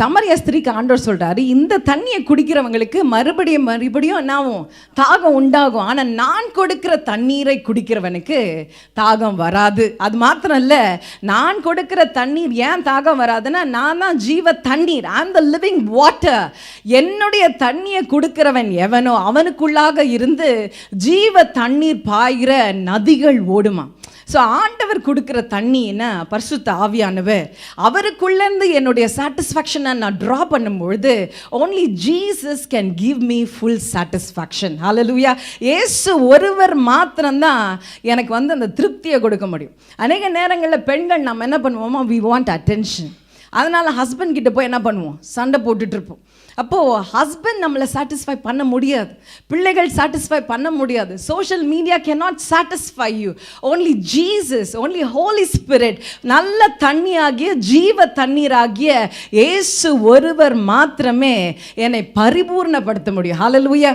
சமரிய ஸ்திரீக்கு ஆண்டவர் சொல்கிறாரு, இந்த தண்ணியை குடிக்கிறவங்களுக்கு மறுபடியும் என்னாகும், தாகம் உண்டாகும். ஆனால் நான் கொடுக்குற தண்ணீரை குடிக்கிறவனுக்கு தாகம் வராது. அது மாத்திரம் இல்லை, நான் கொடுக்குற தண்ணீர் ஏன் தாகம் வராதுன்னா, நான் தான் ஜீவ தண்ணீர். ஐ அம் த லிவிங் வாட்டர். என்னுடைய தண்ணியை கொடுக்கிறவன் எவனோ அவனுக்குள்ளாக இருந்து ஜீவ தண்ணீர் பாய்கிற நதிகள் ஓடுமா. ஸோ ஆண்டவர் கொடுக்குற தண்ணி என்ன, பரிசுத்த ஆவியானவர். அவருக்குள்ளேருந்து என்னுடைய சாட்டிஸ்ஃபேக்ஷனை நான் ட்ரா பண்ணும்பொழுது only Jesus can give me full satisfaction. Hallelujah. இயேசு ஒருவர் மாத்திரம்தான் எனக்கு அந்த திருப்தியை கொடுக்க முடியும். அநேக நேரங்களில் பெண்கள் நம்ம என்ன பண்ணுவோமோ, வி வாண்ட் அட்டென்ஷன். அதனால் ஹஸ்பண்ட் கிட்ட போய் என்ன பண்ணுவோம், சண்டை போட்டுட்ருப்போம். அப்போது ஹஸ்பண்ட் நம்மளை சாட்டிஸ்ஃபை பண்ண முடியாது, பிள்ளைகள் சாட்டிஸ்ஃபை பண்ண முடியாது. Social media cannot satisfy you. Only Jesus, only Holy Spirit, நல்ல தண்ணியாகிய ஜீவ தண்ணீராகிய இயேசு ஒருவர் மாத்திரமே என்னை பரிபூர்ணப்படுத்த முடியும். ஹல்லேலூயா.